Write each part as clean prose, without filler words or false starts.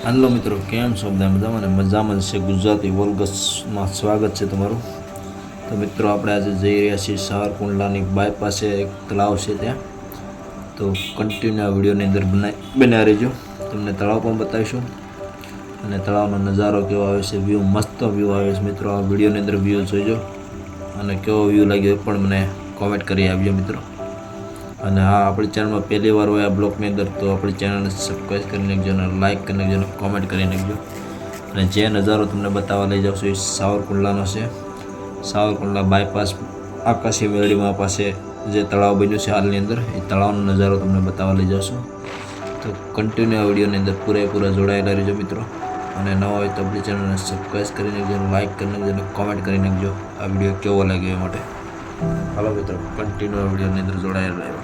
હાલો મિત્રો, કેમ છો? બધા મજામાં? મજામાં છે. ગુજરાતી વોલ્ગસમાં સ્વાગત છે તમારું. તો મિત્રો, આપણે આજે જઈ રહ્યા છીએ સાવરકુંડલાની બાયપાસે એક તળાવ છે ત્યાં. તો કન્ટિન્યુ આ વિડીયોની અંદર બન્યા રહેજો. તમને તળાવ પણ બતાવીશું અને તળાવનો નજારો કેવો આવે છે, વ્યૂ મસ્ત વ્યૂ આવે છે મિત્રો. આ વિડીયોની અંદર વ્યૂ જોઈજો અને કેવો વ્યૂ લાગ્યો એ પણ મને કોમેન્ટ કરી આપજો મિત્રો. અને હા, આપણી ચેનલમાં પહેલી વાર હોય આ બ્લોગની અંદર તો આપણી ચેનલને સબસ્ક્રાઈબ કરી નાખજો અને લાઇક કરી નાખજો અને કોમેન્ટ કરી નાખજો. અને જે નજારો તમને બતાવવા લઈ જાઉં છું એ સાવરકુંડલાનો છે. સાવરકુંડલા બાયપાસ આકાશી મેળીમાં પાસે જે તળાવ બન્યું છે હાલની અંદર, એ તળાવનો નજારો તમને બતાવવા લઈ જાઉં છું. તો કન્ટિન્યુ આ વિડીયોની અંદર પૂરેપૂરા જોડાયેલા રહેજો મિત્રો. અને નવા હોય તો આપણી ચેનલને સબસ્ક્રાઈબ કરી નાખજો, લાઇક કરી નાખજો અને કોમેન્ટ કરી નાખજો આ વિડીયો કેવો લાગ્યો એ માટે. હાલો મિત્રો, કન્ટિન્યુ આ વિડીયોની અંદર જોડાયેલા રહ્યો.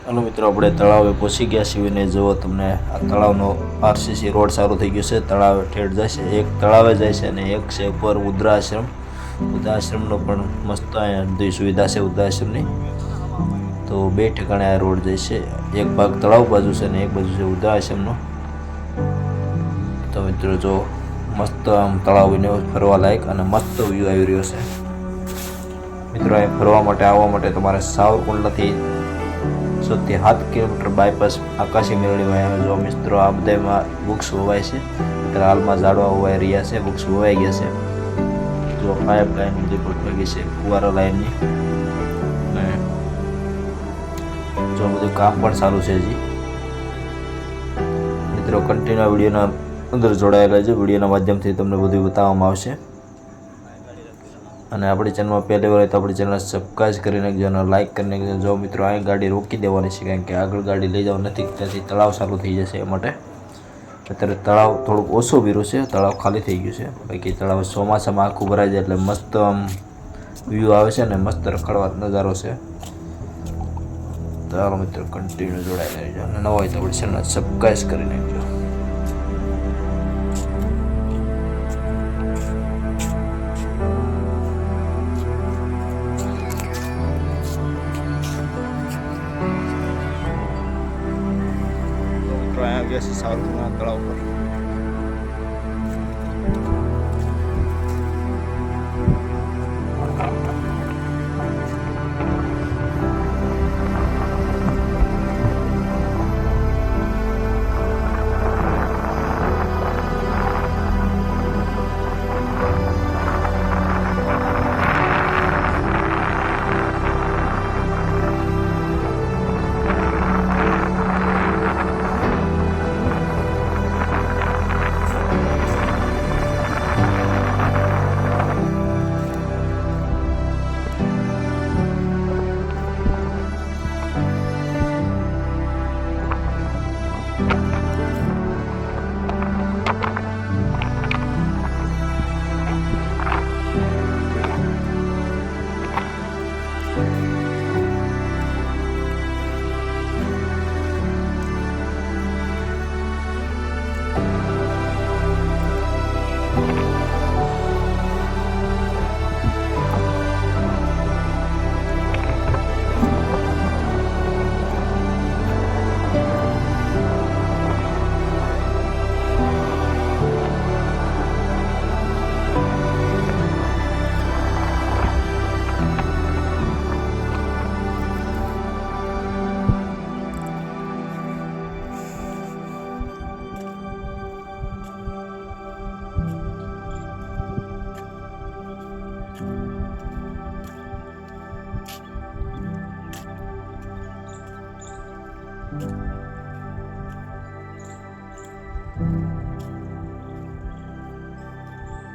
હાલો મિત્રો, આપણે તળાવે પહોંચી ગયા છીએ અને જુઓ તમને આ તળાવનો આરસીસી રોડ સારું થઈ ગયું છે. તળાવે ઠેઠ જાય છે, એક તળાવે જાય છે અને એક છે ઉપર વૃદ્ધાશ્રમ. વૃદ્ધાશ્રમનો પણ મસ્ત અહીંયા બધી સુવિધા છે વૃદ્ધાશ્રમની. તો બે ઠેકાણે આ રોડ જાય છે, એક ભાગ તળાવ બાજુ છે અને એક બાજુ છે વૃદ્ધાશ્રમનો. તો મિત્રો જો મસ્ત આમ તળાવ બન્યો ફરવા લાયક અને મસ્ત વ્યૂ આવી રહ્યો છે મિત્રો. અહીં ફરવા માટે આવવા માટે તમારે સાવરકુંડલાથી 7 કિલોમીટર બાયપાસ આકાશી મેળવીમાં જો મિત્રો આ બધામાં વૃક્ષ વવાય છે. અત્યારે હાલમાં ઝાડવા વવાઈ રહ્યા છે, વૃક્ષ વવાઈ ગયા છે. જો પાઇપ લાઈન બધી ગોઠવાઈ ગઈ છે ફુવારા લાઈનની. અને જો બધું કામ પણ સારું છે હજી. મિત્રો કન્ટિન્યુ વિડીયોના અંદર જોડાયેલા છે. વિડીયોના માધ્યમથી તમને બધું બતાવવામાં આવશે. અને આપણી ચેનલમાં પહેલી વાર હોય તો આપણી ચેનલ સબસ્ક્રાઈબ કરી નાખજો અને લાઇક કરી નાખજો. જો મિત્રો અહીં ગાડી રોકી દેવાની છે, કારણ કે આગળ ગાડી લઈ જવા નથી, ત્યાંથી તળાવ ચાલુ થઈ જશે એ માટે. અત્યારે તળાવ થોડુંક ઓછું ભર્યું છે, તળાવ ખાલી થઈ ગયું છે. બાકી તળાવ ચોમાસામાં આખું ભરાઈ જાય એટલે મસ્ત આમ વ્યૂ આવે છે અને મસ્ત રખડવા નજારો છે. તો ચાલો મિત્રો કન્ટિન્યુ જોડાયેલા રહેજો અને નવા હોય તો આપણી ચેનલ સબસ્ક્રાઈબ કરી નાખજો. આવ્યા છે સાવરકુંડલા તળાવ પર.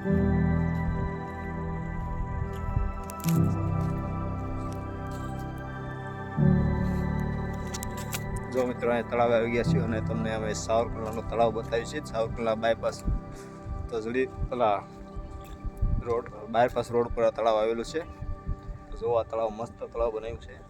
જો મિત્રો અહીંયા તળાવ આવી ગયા છીએ અને તમને અમે સાવરકુંડલાનો તળાવ બતાવ્યું છે. સાવરકુંડલા બાયપાસ તો જડી પેલા રોડ બાયપાસ રોડ પર આ તળાવ આવેલું છે. જો આ તળાવ મસ્ત તળાવ બનાવ્યું છે.